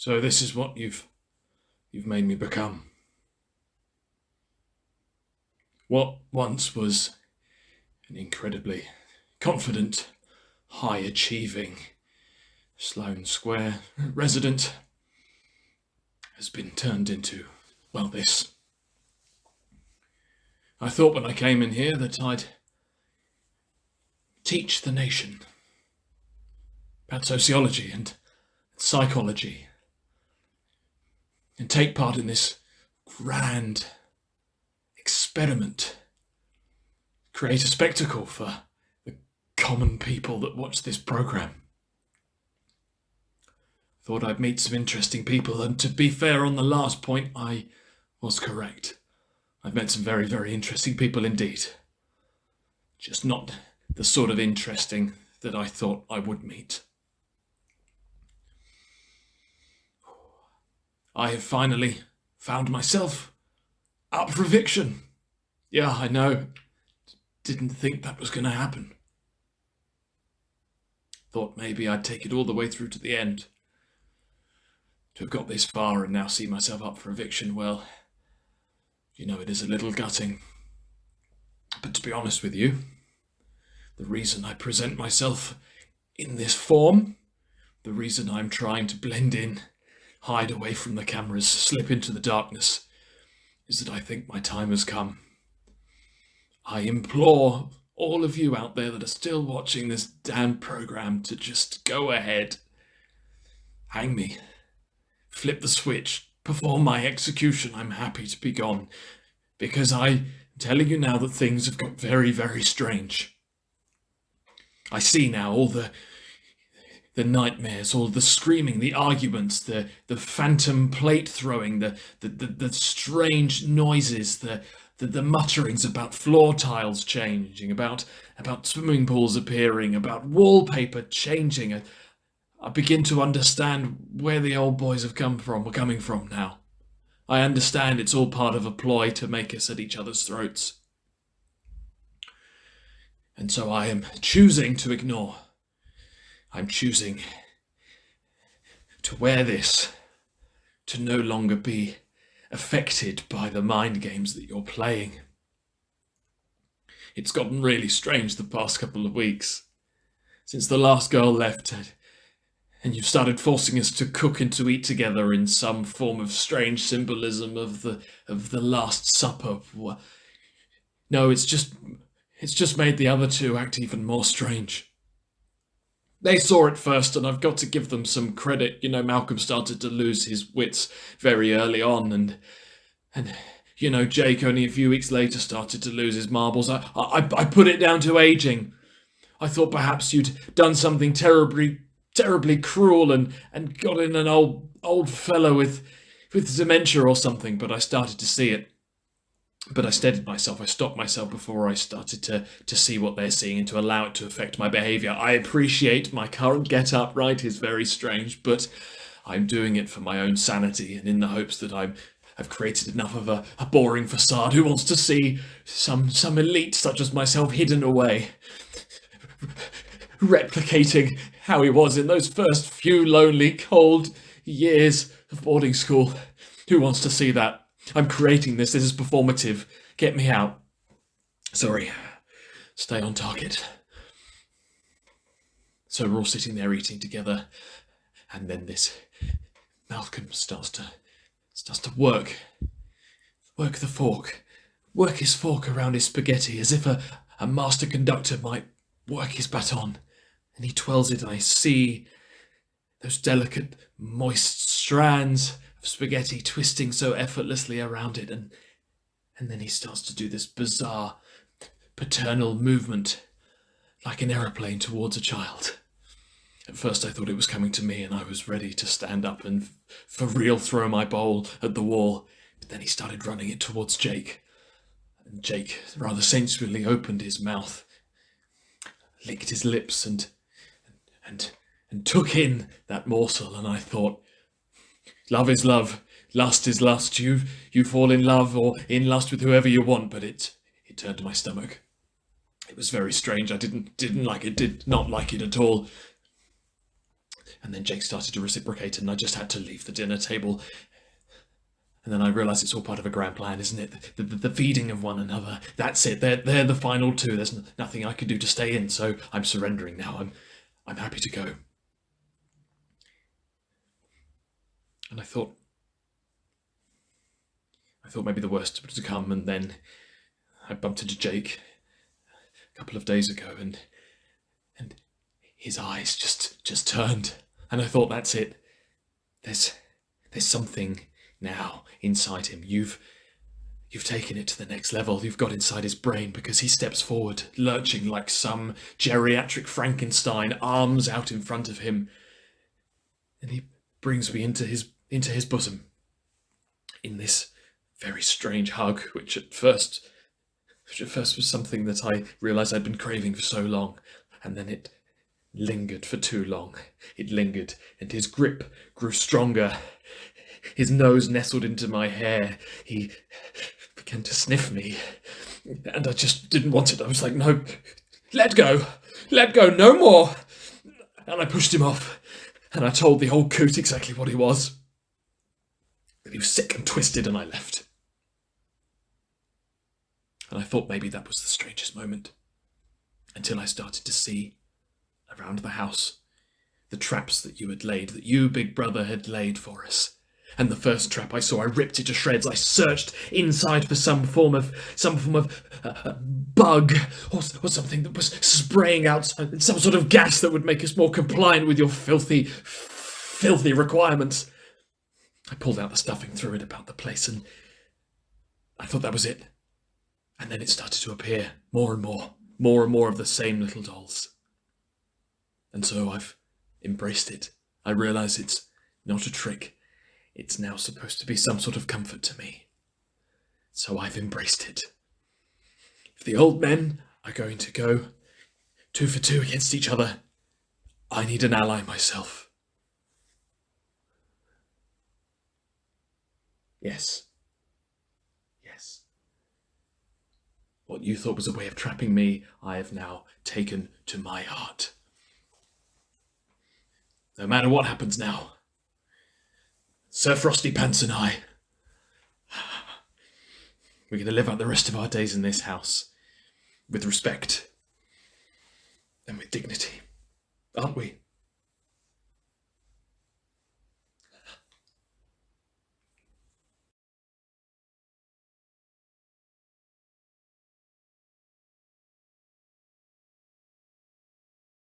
So this is what you've made me become. What once was an incredibly confident, high-achieving Sloane Square resident has been turned into, well, this. I thought when I came in here that I'd teach the nation about sociology and psychology and take part in this grand experiment, create a spectacle for the common people that watch this program. Thought I'd meet some interesting people, and to be fair on the last point, I was correct. I've met some very, very interesting people indeed. Just not the sort of interesting that I thought I would meet. I have finally found myself up for eviction. Yeah, I know. Didn't think that was going to happen. Thought maybe I'd take it all the way through to the end. To have got this far and now see myself up for eviction, well, you know, it is a little gutting. But to be honest with you, the reason I present myself in this form, the reason I'm trying to blend in, hide away from the cameras, slip into the darkness, is that I think my time has come. I implore all of you out there that are still watching this damn program to just go ahead, hang me, flip the switch, perform my execution. I'm happy to be gone, because I'm telling you now that things have got very, very strange. I see now all the nightmares, all the screaming, the arguments, the phantom plate throwing, the strange noises, the mutterings about floor tiles changing, about swimming pools appearing, about wallpaper changing. I begin to understand where the old boys are coming from now. I understand it's all part of a ploy to make us at each other's throats. And so I am choosing to ignore. I'm choosing to wear this, to no longer be affected by the mind games that you're playing. It's gotten really strange the past couple of weeks, since the last girl left, and you've started forcing us to cook and to eat together in some form of strange symbolism of the Last Supper. No, it's just made the other two act even more strange. They saw it first, and I've got to give them some credit. You know, Malcolm started to lose his wits very early on, and you know, Jake only a few weeks later started to lose his marbles. I put it down to aging. I thought perhaps you'd done something terribly cruel and got in an old fellow with dementia or something, but I started to see it. But I steadied myself, I stopped myself before I started to see what they're seeing and to allow it to affect my behaviour. I appreciate my current get-up, right, is very strange, but I'm doing it for my own sanity and in the hopes that I've created enough of a boring facade. Who wants to see some elite such as myself hidden away, replicating how he was in those first few lonely, cold years of boarding school? Who wants to see that? I'm creating this. This is performative. Get me out. Sorry. Stay on target. So we're all sitting there eating together, and then this Malcolm starts to work the fork, work his fork around his spaghetti as if a master conductor might work his baton, and he twirls it, and I see those delicate, moist strands of spaghetti twisting so effortlessly around it, and then he starts to do this bizarre paternal movement like an aeroplane towards a child. At first I thought it was coming to me, and I was ready to stand up and for real throw my bowl at the wall, but then he started running it towards Jake, and Jake rather sensually opened his mouth, licked his lips, and took in that morsel, and I thought, love is love, lust is lust. You fall in love or in lust with whoever you want, but it turned to my stomach. It was very strange. I did not like it at all. And then Jake started to reciprocate, and I just had to leave the dinner table. And then I realised it's all part of a grand plan, isn't it? The feeding of one another. That's it. They're the final two. There's nothing I could do to stay in, so I'm surrendering now. I'm happy to go. And I thought maybe the worst was to come, and then I bumped into Jake a couple of days ago, and his eyes just turned, and I thought, that's it. There's something now inside him. You've taken it to the next level. You've got inside his brain, because he steps forward, lurching like some geriatric Frankenstein, arms out in front of him, and he brings me into his bosom in this very strange hug, which at first was something that I realised I'd been craving for so long, and then it lingered for too long. It lingered, and his grip grew stronger. His nose nestled into my hair. He began to sniff me, and I just didn't want it. I was like, no, let go, no more. And I pushed him off, and I told the old coot exactly what he was. That he was sick and twisted, and I left. And I thought maybe that was the strangest moment, until I started to see around the house the traps that you, Big Brother, had laid for us. And the first trap I saw, I ripped it to shreds. I searched inside for some form of bug or something that was spraying out some sort of gas that would make us more compliant with your filthy requirements. I pulled out the stuffing, threw it about the place, and I thought that was it. And then it started to appear more and more of the same little dolls. And so I've embraced it. I realise it's not a trick. It's now supposed to be some sort of comfort to me. So I've embraced it. If the old men are going to go 2 for 2 against each other, I need an ally myself. Yes. What you thought was a way of trapping me, I have now taken to my heart. No matter what happens now, Sir Frosty Pants and I, we're going to live out the rest of our days in this house with respect and with dignity, aren't we?